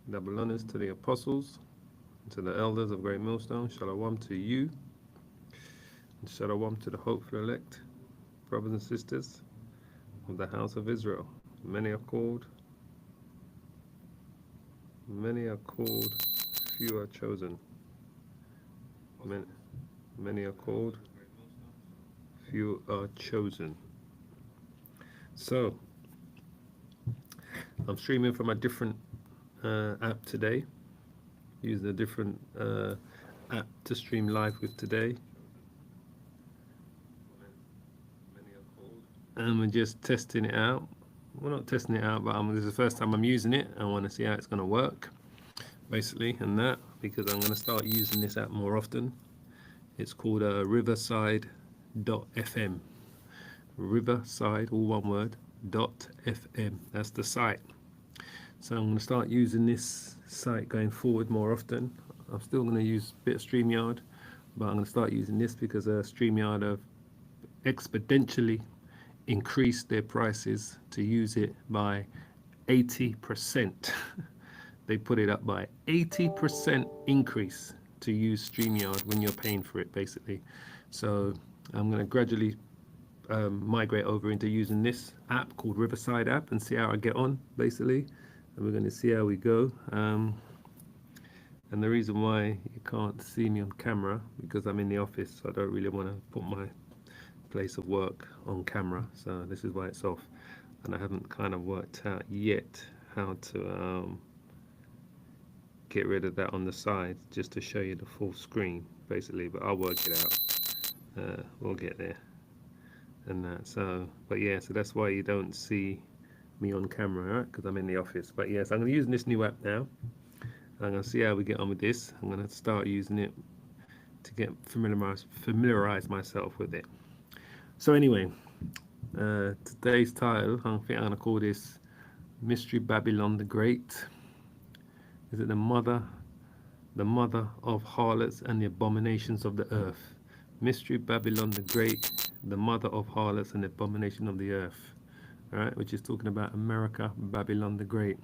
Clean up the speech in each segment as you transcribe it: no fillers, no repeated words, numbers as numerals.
Double honors to the apostles, and to the elders of Great Millstone. Shalom to you, and shalom to the hopeful elect, brothers and sisters of the house of Israel. Many are called, few are chosen. Many, many are called, few are chosen. So, I'm streaming from a different app today, using a different app to stream live with today. And we're just testing it out. We're not testing it out, but this is the first time I'm using it. I want to see how it's going to work, basically, and that, because I'm going to start using this app more often. It's called riverside.fm. Riverside, all one word, .fm. That's the site. So I'm going to start using this site going forward more often. I'm still going to use a bit of StreamYard, but I'm going to start using this because StreamYard have exponentially increased their prices to use it by 80%. They put it up by 80% increase to use StreamYard when you're paying for it, basically. So I'm going to gradually migrate over into using this app called Riverside app and see how I get on, basically. And we're going to see how we go. And the reason why you can't see me on camera, because I'm in the office, so I don't really want to put my place of work on camera. So this is why it's off. And I haven't kind of worked out yet how to get rid of that on the side, just to show you the full screen, basically. But I'll work it out. We'll get there. And that. So, but yeah, so that's why you don't see me on camera, right? Because I'm in the office. But yes, I'm going to use this new app now. I'm going to see how we get on with this. I'm going to start using it to get familiarize myself with it. So anyway, today's title, I think I'm going to call this Mystery Babylon the Great. Is it the mother of harlots and the abominations of the earth? Mystery Babylon the Great, the mother of harlots and the abomination of the earth. All right, which is talking about America, Babylon the Great.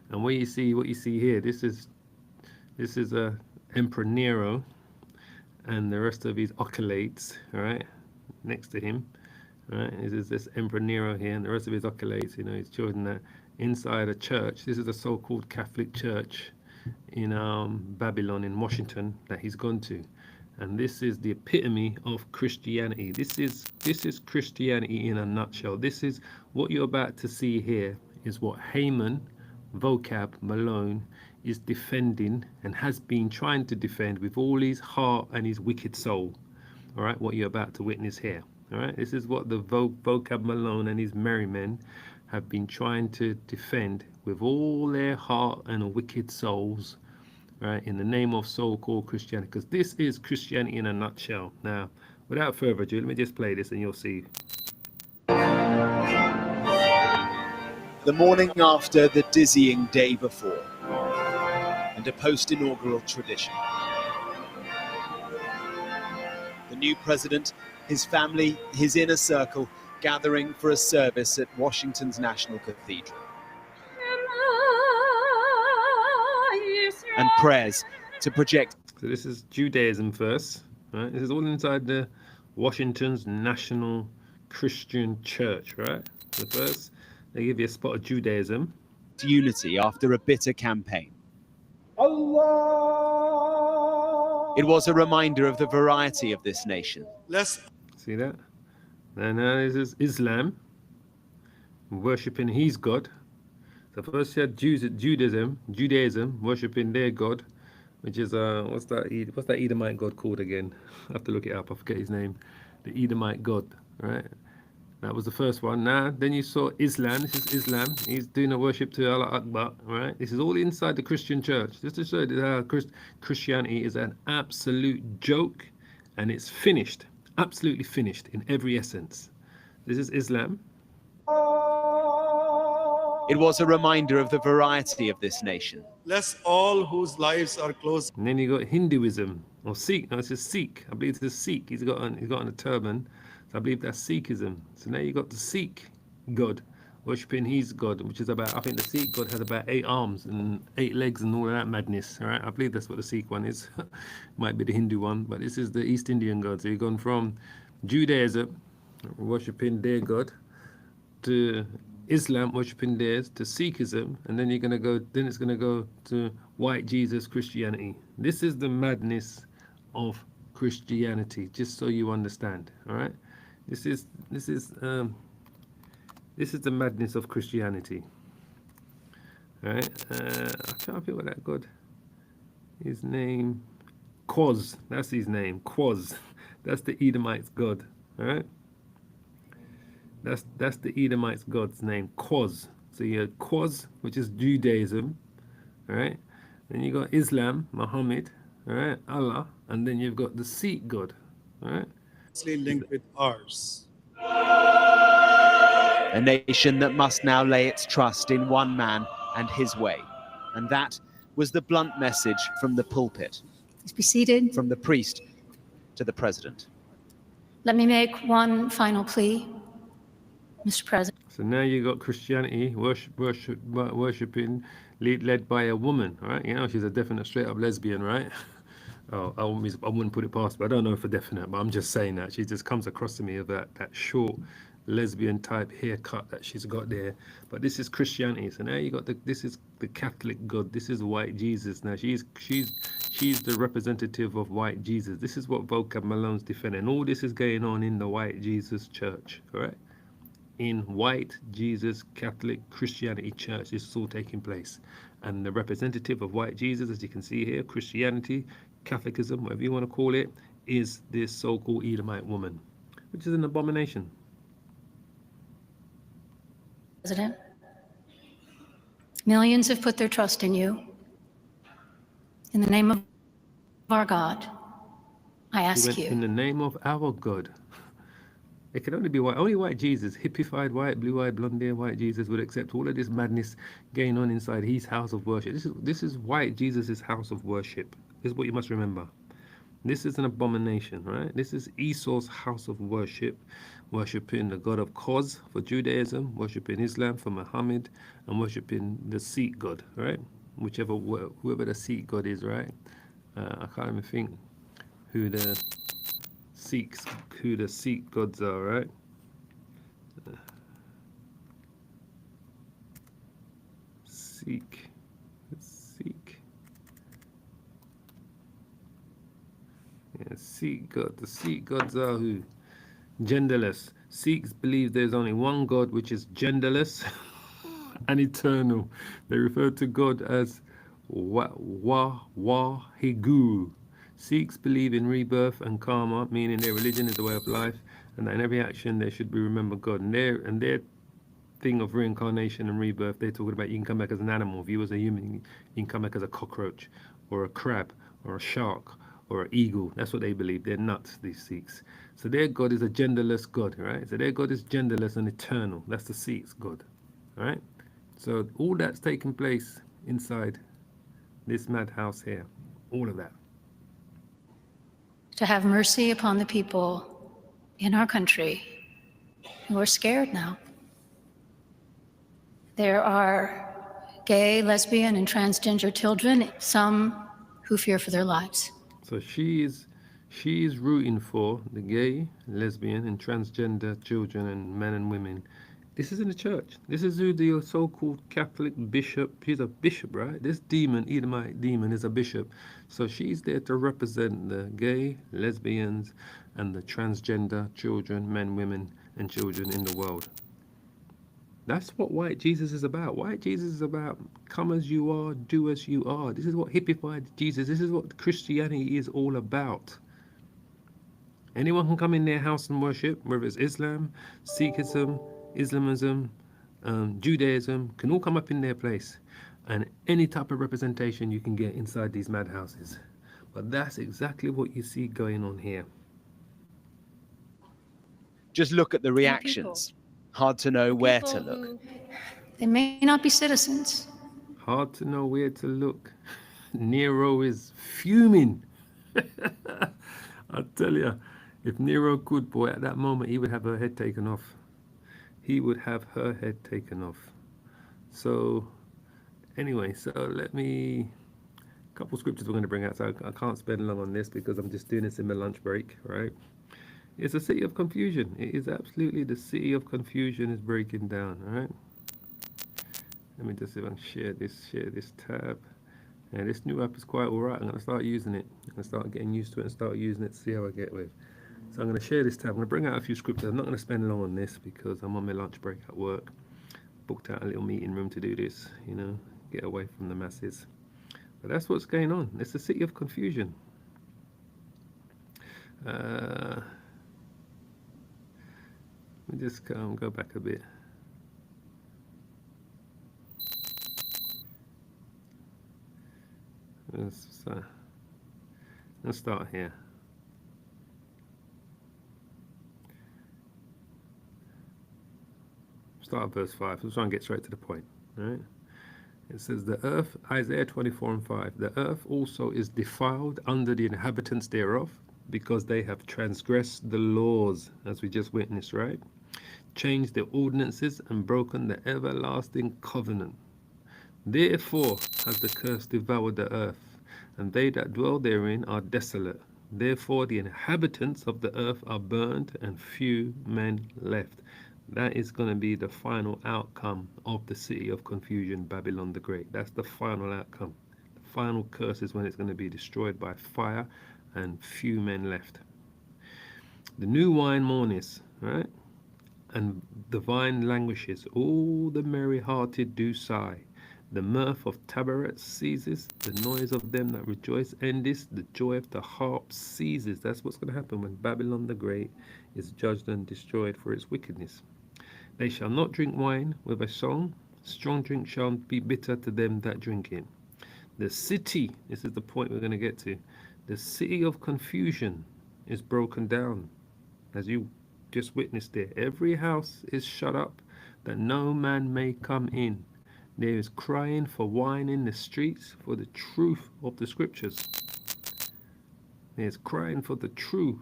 And what you see here, this is Emperor Nero and the rest of his oculates, all right, next to him. All right, is this Emperor Nero here and the rest of his oculates, his children that inside a church. This is a so-called Catholic church in Babylon in Washington that he's gone to. And this is the epitome of Christianity. This is Christianity in a nutshell. This is what you're about to see here is what Haman Vocab Malone is defending and has been trying to defend with all his heart and his wicked soul. All right, what you're about to witness here. All right, this is what the Vocab Malone and his merry men have been trying to defend with all their heart and wicked souls, right, in the name of so-called Christianity, because this is Christianity in a nutshell. Now, without further ado, let me just play this and you'll see. The morning after the dizzying day before, and a post-inaugural tradition. The new president, his family, his inner circle, gathering for a service at Washington's National Cathedral. And prayers to project. So this is Judaism first, right? This is all inside the Washington's National Christian Church, right? So first, they give you a spot of Judaism. Unity after a bitter campaign. Allah. It was a reminder of the variety of this nation. Let's see that. And this is Islam, worshipping his God. So first you had Judaism, worshipping their God, which is what's that Edomite God called again? I have to look it up. I forget his name. The Edomite God, right? That was the first one. Now, then you saw Islam. This is Islam. He's doing a worship to Allah Akbar, right? This is all inside the Christian church. Just to show you how Christianity is an absolute joke, and it's finished, absolutely finished in every essence. This is Islam. It was a reminder of the variety of this nation. Bless all whose lives are close. And then you got Hinduism or Sikh. No, it's a Sikh. I believe it's a Sikh. He's got on a turban. So I believe that's Sikhism. So now you got the Sikh God worshipping his God, which is about, I think the Sikh God has about 8 arms and 8 legs and all of that madness. All right, I believe that's what the Sikh one is. Might be the Hindu one, but this is the East Indian God. So you've gone from Judaism, worshipping their God, to Islam, worshipping theirs, to Sikhism, and then you're gonna go. Then it's gonna go to white Jesus Christianity. This is the madness of Christianity. Just so you understand. All right, this is the madness of Christianity. All right, I'm trying to think what that God. His name, Quoz. That's his name, Quoz. That's the Edomites' God. All right. That's the Edomites' God's name, Quoz. So you have Quoz, which is Judaism, all right? Then you got Islam, Muhammad, all right, Allah, and then you've got the Sikh God, all right? linked with ours. A nation that must now lay its trust in one man and his way. And that was the blunt message from the pulpit. Please be seated. From the priest to the president. Let me make one final plea, Mr. President. So now you got Christianity worshiping led by a woman, right? You know, she's a definite straight up lesbian, right? Oh, I wouldn't put it past, but I don't know for definite, but I'm just saying that. She just comes across to me with that short lesbian type haircut that she's got there. But this is Christianity. So now you got this is the Catholic God. This is white Jesus. Now she's the representative of white Jesus. This is what Vocab Malone's defending. All this is going on in the white Jesus church, all right? In white Jesus Catholic Christianity church, this is all taking place. And the representative of white Jesus, as you can see here, Christianity, Catholicism, whatever you want to call it, is this so-called Edomite woman, which is an abomination. President, millions have put their trust in you. In the name of our God, I ask you. In the name of our God. It can only be white. Only white Jesus, hippified white, blue-eyed, blonde-haired white Jesus would accept all of this madness going on inside his house of worship. This is white Jesus' house of worship. This is what you must remember. This is an abomination, right? This is Esau's house of worship, worshipping the God of Quoz for Judaism, worshipping Islam for Muhammad, and worshipping the Sikh God, right? Whoever the Sikh God is, right? I can't even think who the Sikh gods are, right? Sikh. Yeah, Sikh God. The Sikh gods are who? Genderless. Sikhs believe there's only one God, which is genderless and eternal. They refer to God as Waheguru. Sikhs believe in rebirth and karma, meaning their religion is a way of life, and that in every action there should be remembered God. And their thing of reincarnation and rebirth, they're talking about you can come back as an animal. If you was a human, you can come back as a cockroach, or a crab, or a shark, or an eagle. That's what they believe. They're nuts, these Sikhs. So their God is a genderless God, right? So their God is genderless and eternal. That's the Sikhs' God, all right? So all that's taking place inside this madhouse here, all of that. To have mercy upon the people in our country who are scared now. There are gay, lesbian, and transgender children, some who fear for their lives. So she is rooting for the gay, lesbian, and transgender children and men and women. This is in the church. This is who the so-called Catholic bishop, he's a bishop, right? This demon, Edomite demon, is a bishop. So she's there to represent the gay, lesbians, and the transgender children, men, women, and children in the world. That's what white Jesus is about. White Jesus is about come as you are, do as you are. This is what hippified Jesus, this is what Christianity is all about. Anyone can come in their house and worship, whether it's Islam, Sikhism, Islamism, Judaism, can all come up in their place. And any type of representation you can get inside these madhouses. But that's exactly what you see going on here. Just look at the reactions. Hard to know where to look. They may not be citizens. Hard to know where to look. Nero is fuming. I tell you, if Nero could, boy, at that moment he would have her head taken off. he would have her head taken off. So anyway, so let me, a couple scriptures we're going to bring out. So I can't spend long on this because I'm just doing this in my lunch break, right? It's a city of confusion. It is absolutely the city of confusion is breaking down, all right? Let me just see if I can share this tab. And this new app is quite all right. I'm going to start using it. I'm going to start getting used to it and start using it to see how I get with. So I'm going to share this tab. I'm going to bring out a few scriptures. I'm not going to spend long on this because I'm on my lunch break at work. Booked out a little meeting room to do this, you know, get away from the masses. But that's what's going on. It's a city of confusion. Let me just go back a bit. Let's start here. Start at verse 5. Let's try and get straight to the point. All right. It says, the earth, Isaiah 24:5, the earth also is defiled under the inhabitants thereof, because they have transgressed the laws, as we just witnessed, right? Changed the ordinances and broken the everlasting covenant. Therefore has the curse devoured the earth, and they that dwell therein are desolate. Therefore the inhabitants of the earth are burned, and few men left. That is going to be the final outcome of the city of confusion, Babylon the Great. That's the final outcome. The final curse is when it's going to be destroyed by fire and few men left. The new wine mourneth, right? And the vine languishes. All the merry-hearted do sigh. The mirth of Tabaret ceases. The noise of them that rejoice endeth. The joy of the harp ceases. That's what's going to happen when Babylon the Great is judged and destroyed for its wickedness. They shall not drink wine with a song. Strong drink shall be bitter to them that drink it. The city, this is the point we're going to get to, the city of confusion is broken down. As you just witnessed there, every house is shut up that no man may come in. There is crying for wine in the streets for the truth of the scriptures. There's crying for the truth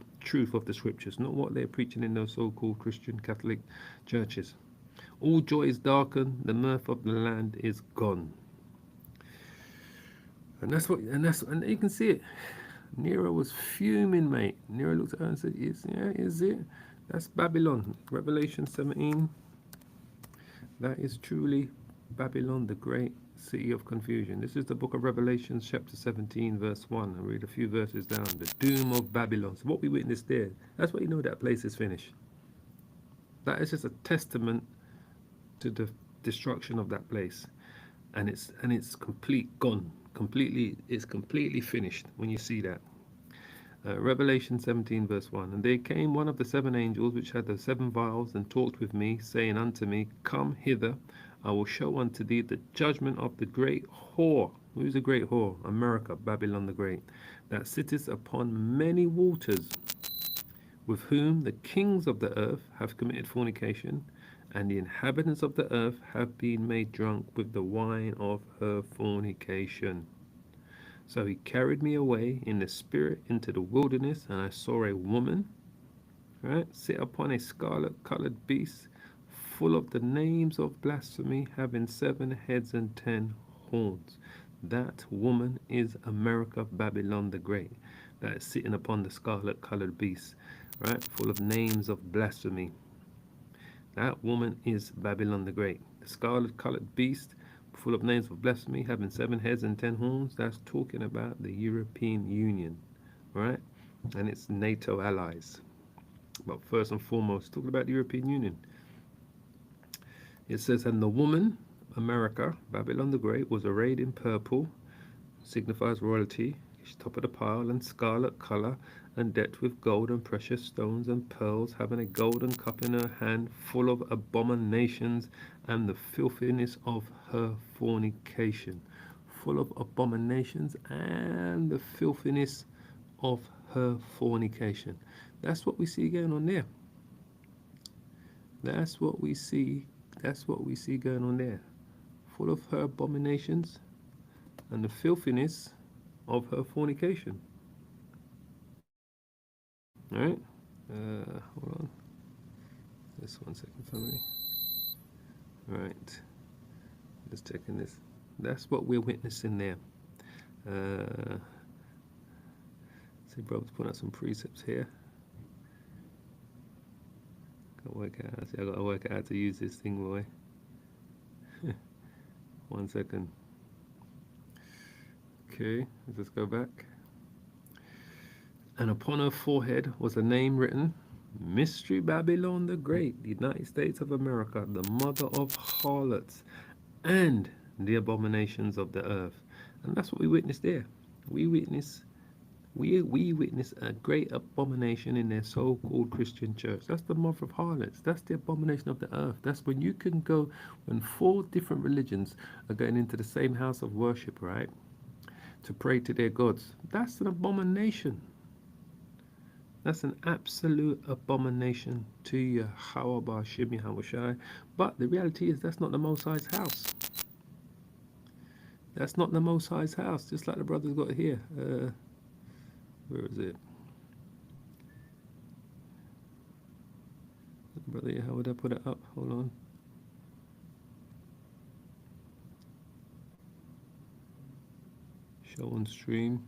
of the scriptures, not what they're preaching in those so-called Christian Catholic churches. All joy is darkened, the mirth of the land is gone. And you can see it. Nero was fuming, mate. Nero looked at her and said, is it? That's Babylon. Revelation 17. That is truly Babylon, the great city of confusion. This is the book of Revelation, chapter 17, verse 1. I'll read a few verses down. The doom of Babylon. So what we witnessed there, that's what you know that place is finished. That is just a testament to the destruction of that place. And it's gone. It's completely finished when you see that. Revelation 17 verse 1. And there came one of the seven angels which had the seven vials, and talked with me, saying unto me, Come hither, I will show unto thee the judgment of the great whore. Who is the great whore? America, Babylon the Great, that sitteth upon many waters, with whom the kings of the earth have committed fornication, and the inhabitants of the earth have been made drunk with the wine of her fornication. So he carried me away in the spirit into the wilderness, and I saw a woman, right, sit upon a scarlet-colored beast, full of the names of blasphemy, having 7 heads and 10 horns. That woman is America, Babylon the Great, that is sitting upon the scarlet-colored beast, right, full of names of blasphemy. That woman is Babylon the Great. The scarlet-colored beast, full of names of blasphemy, having 7 heads and 10 horns. That's talking about the European Union, right? And its NATO allies. But first and foremost, talking about the European Union. It says, and the woman, America, Babylon the Great, was arrayed in purple, signifies royalty, top of the pile, and scarlet color, and decked with gold and precious stones and pearls, having a golden cup in her hand, full of abominations and the filthiness of her fornication. Full of abominations and the filthiness of her fornication. That's what we see going on there. That's what we see going on there. Full of her abominations and the filthiness of her fornication. All right, hold on. Just 1 second for me. Right. Just checking this. That's what we're witnessing there. See, brother's putting out some precepts here. I gotta work out how to use this thing, boy. 1 second. Okay, let's go back. And upon her forehead was a name written, Mystery Babylon the Great, the United States of America, the mother of harlots and the abominations of the earth. And that's what we witnessed there. We witness a great abomination in their so-called Christian church. That's the mother of harlots. That's the abomination of the earth. That's when you can go, when 4 different religions are going into the same house of worship, right, to pray to their gods. That's an abomination. That's an absolute abomination to Yahweh Ba'ashem Yahushai. But the reality is that's not the Most High's house. That's not the Most High's house, just like the brothers got here. Where is it? Brother, how would I put it up? Hold on. Show on stream.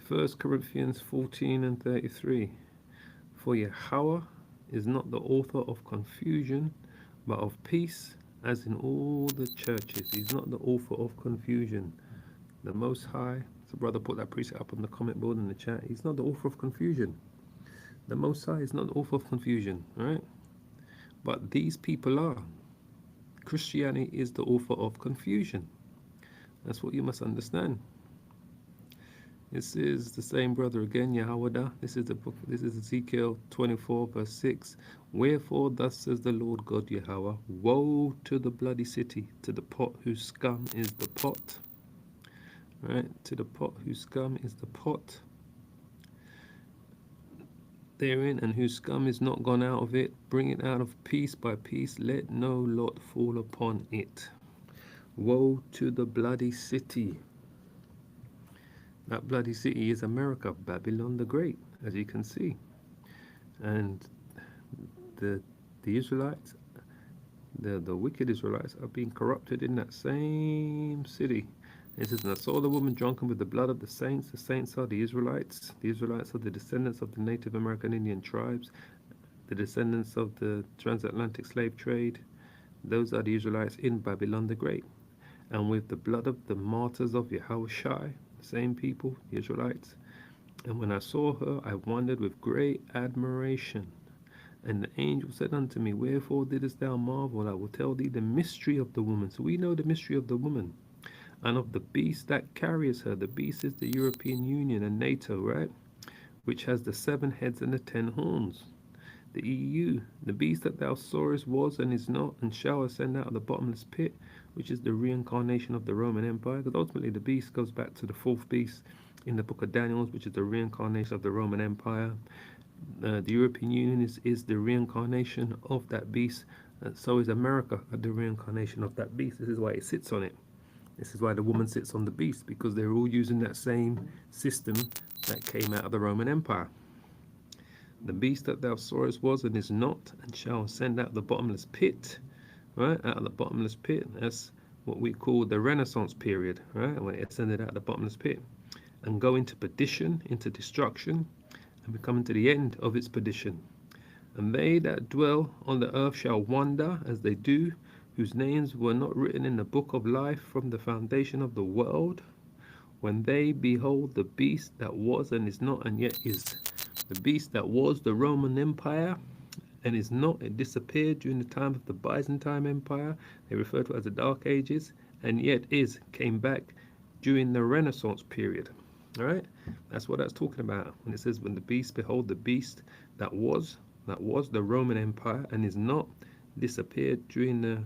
1 Corinthians 14 and 33. For Yahweh is not the author of confusion, but of peace, as in all the churches. He's not the author of confusion. The Most High, so brother put that precept up on the comment board in the chat. He's not the author of confusion. The Most High is not the author of confusion, right? But these people are. Christianity is the author of confusion. That's what you must understand. This is the same brother again, Yahweh. This is the book. This is Ezekiel 24 verse 6. Wherefore thus says the Lord God Yahweh, woe to the bloody city, to the pot whose scum is the pot. Right, to the pot whose scum is the pot therein, and whose scum is not gone out of it. Bring it out of piece by piece, let no lot fall upon it. Woe to the bloody city. That bloody city is America, Babylon the Great, as you can see. And the Israelites, the wicked Israelites, are being corrupted in that same city. It says, and I saw the woman drunken with the blood of the saints. The saints are the Israelites. The Israelites are the descendants of the Native American Indian tribes, the descendants of the transatlantic slave trade. Those are the Israelites in Babylon the Great. And with the blood of the martyrs of Yahushai, the same people, the Israelites. And when I saw her, I wondered with great admiration. And the angel said unto me, wherefore didst thou marvel? I will tell thee the mystery of the woman. So we know the mystery of the woman. And of the beast that carries her. The beast is the European Union and NATO, right? Which has the 7 heads and the 10 horns. The EU, the beast that thou sawest was and is not, and shall ascend out of the bottomless pit, which is the reincarnation of the Roman Empire. Because ultimately the beast goes back to the 4th beast in the book of Daniel, which is the reincarnation of the Roman Empire. The European Union is the reincarnation of that beast. So is America the reincarnation of that beast. This is why it sits on it. This is why the woman sits on the beast, because they're all using that same system that came out of the Roman Empire. The beast that thou sawest was and is not, and shall ascend out of the bottomless pit, right? Out of the bottomless pit. That's what we call the Renaissance period, right? When it ascended out of the bottomless pit, and go into perdition, into destruction, and be coming to the end of its perdition. And they that dwell on the earth shall wonder as they do, whose names were not written in the book of life from the foundation of the world, when they behold the beast that was and is not and yet is. The beast that was the Roman Empire and is not, it disappeared during the time of the Byzantine Empire. They refer to it as the Dark Ages, and yet is, came back during the Renaissance period. All right, that's what that's talking about when it says, when the beast, behold the beast that was the Roman Empire and is not, disappeared during the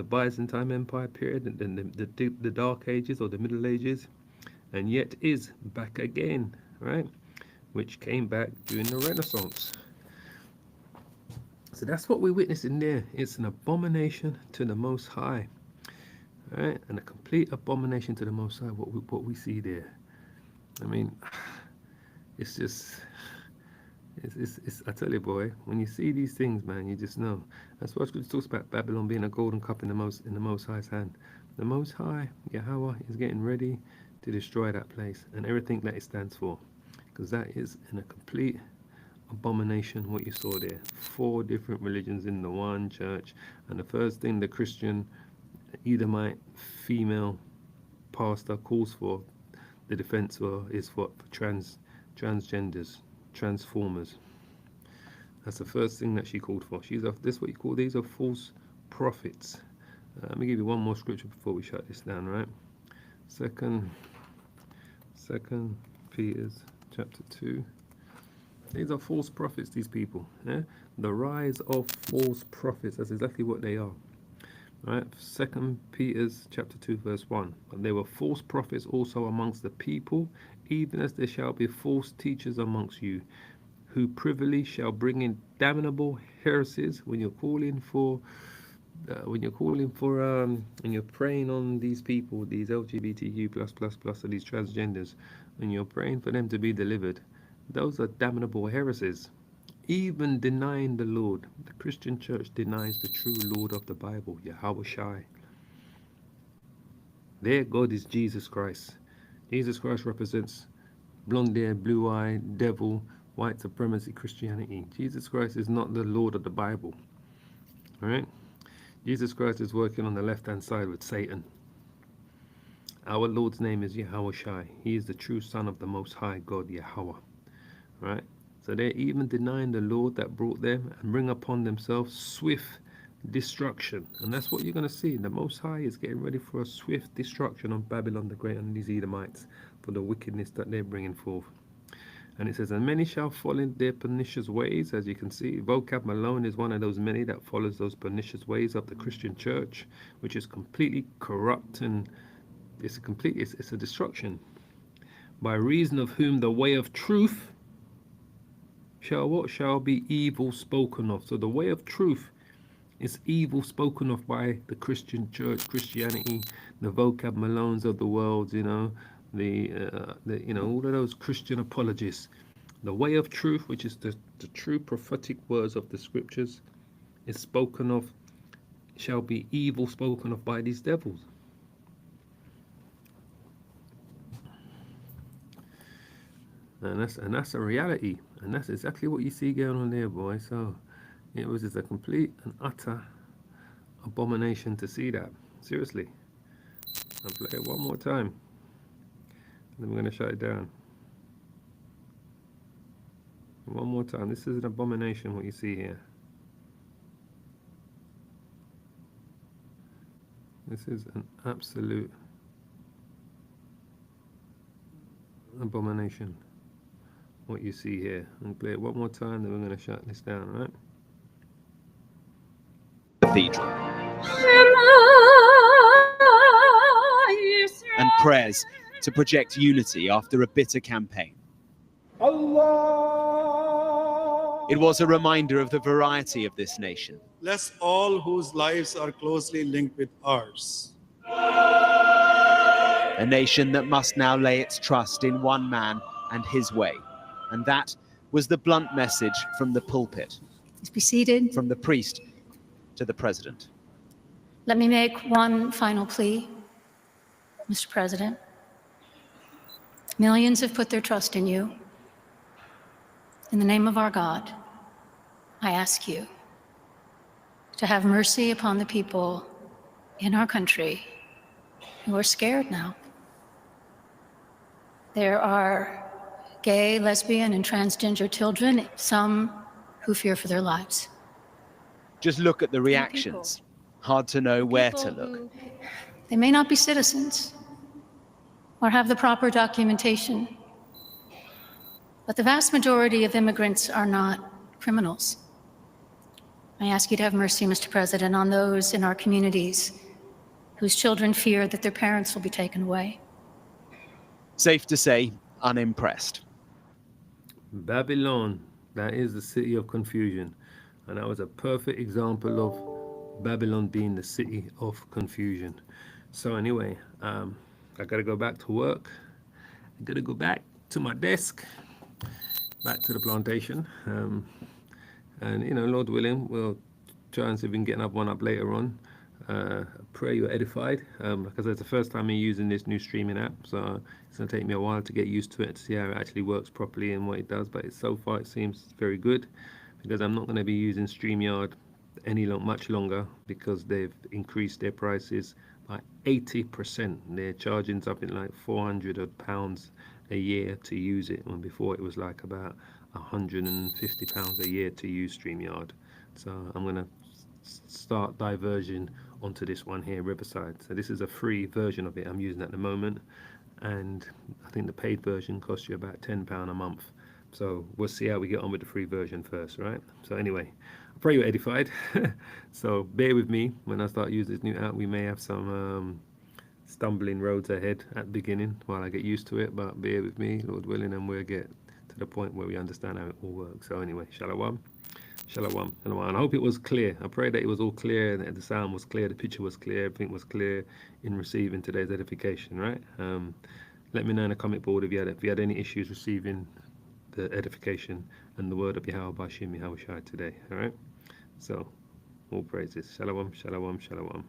Byzantine Empire period, and the Dark Ages or the Middle Ages, and yet is back again, right? Which came back during the Renaissance. So that's what we witness in there. It's an abomination to the Most High, right? And a complete abomination to the Most High. What we see there. I mean, it's just I tell you, boy, when you see these things, man, you just know. That's what Scripture talks about Babylon being a golden cup in the Most High's hand. The Most High, Yahweh, is getting ready to destroy that place and everything that it stands for, because that is in a complete abomination. What you saw there, 4 different religions in the one church, and the first thing the Christian Edomite female pastor calls for, the defense for, is for transgenders, transformers. That's the first thing that she called for. This what you call, these are false prophets. Let me give you one more scripture before we shut this down, right? Second Peter's chapter 2. These are false prophets, these people. Yeah? The rise of false prophets, that's exactly what they are. Right? 2 Peter's chapter 2 verse 1. And there were false prophets also amongst the people, even as there shall be false teachers amongst you, who privily shall bring in damnable heresies. When you're calling for and you're praying on these people, these LGBTQ or these transgenders, and you're praying for them to be delivered, those are damnable heresies. Even denying the Lord. The Christian church denies the true Lord of the Bible, Yahweh Shai. Their God is Jesus Christ. Jesus Christ represents blonde hair, blue eye, devil, white supremacy Christianity. Jesus Christ is not the Lord of the Bible. All right? Jesus Christ is working on the left-hand side with Satan. Our Lord's name is Yahweh Shai. He is the true Son of the Most High God, Yahweh. Right? So they're even denying the Lord that brought them and bring upon themselves swift destruction. And that's what you're going to see. The Most High is getting ready for a swift destruction on Babylon the Great and these Edomites for the wickedness that they're bringing forth. And it says, and many shall fall in their pernicious ways. As you can see, Vocab Malone is one of those many that follows those pernicious ways of the Christian church, which is completely corrupt, and it's a destruction. By reason of whom the way of truth shall be evil spoken of. So the way of truth is evil spoken of by the Christian church, Christianity, the Vocab Malones of the world, all of those Christian apologists. The way of truth, which is the true prophetic words of the scriptures, is spoken of, shall be evil spoken of by these devils. And that's a reality, and that's exactly what you see going on there, boy. So it was just a complete and utter abomination to see that. Seriously. I'll play it one more time, then we're going to shut it down. One more time. This is an abomination, what you see here. This is an absolute abomination, what you see here. I'll play it one more time, then we're going to shut this down, right? Cathedral. And prayers to project unity after a bitter campaign. It was a reminder of the variety of this nation. Bless all whose lives are closely linked with ours. A nation that must now lay its trust in one man and his way. And that was the blunt message from the pulpit. Please be seated. From the priest to the president. Let me make one final plea, Mr. President. Millions have put their trust in you. In the name of our God, I ask you to have mercy upon the people in our country who are scared now. There are gay, lesbian, and transgender children, some who fear for their lives. Just look at the reactions. Hard to know where to look. They may not be citizens or have the proper documentation, but the vast majority of immigrants are not criminals. I ask you to have mercy, Mr. President, on those in our communities whose children fear that their parents will be taken away. Safe to say, unimpressed. Babylon, that is the city of confusion. And that was a perfect example of Babylon being the city of confusion. So anyway, I got to go back to work. I got to go back to my desk. back to the plantation. And you know, Lord willing, we'll try and see if we can get another one up later on. Pray you're edified. Like I said, it's the first time I'm using this new streaming app, so it's going to take me a while to get used to it, to see how it actually works properly and what it does. But so far, it seems very good, because I'm not going to be using StreamYard much longer, because they've increased their prices by 80%. They're charging something like £400 a year to use it, when before it was like about £150 a year to use StreamYard. So I'm going to start diversion onto this one here, Riverside. So this is a free version of it I'm using at the moment, and I think the paid version costs you about £10 a month. So we'll see how we get on with the free version first, right? So anyway, I pray you're edified. So bear with me when I start using this new app. We may have some stumbling roads ahead at the beginning while I get used to it, but bear with me, Lord willing, and we'll get to the point where we understand how it all works. So anyway, Shalom. Shalom. And I hope it was clear. I pray that it was all clear, that the sound was clear, the picture was clear, everything was clear in receiving today's edification, right? Let me know in the comment board if you had any issues receiving the edification and the word of Yahweh Bashim Yahweh Shai today, all right? So, all praises. Shalom, shalom, shalom.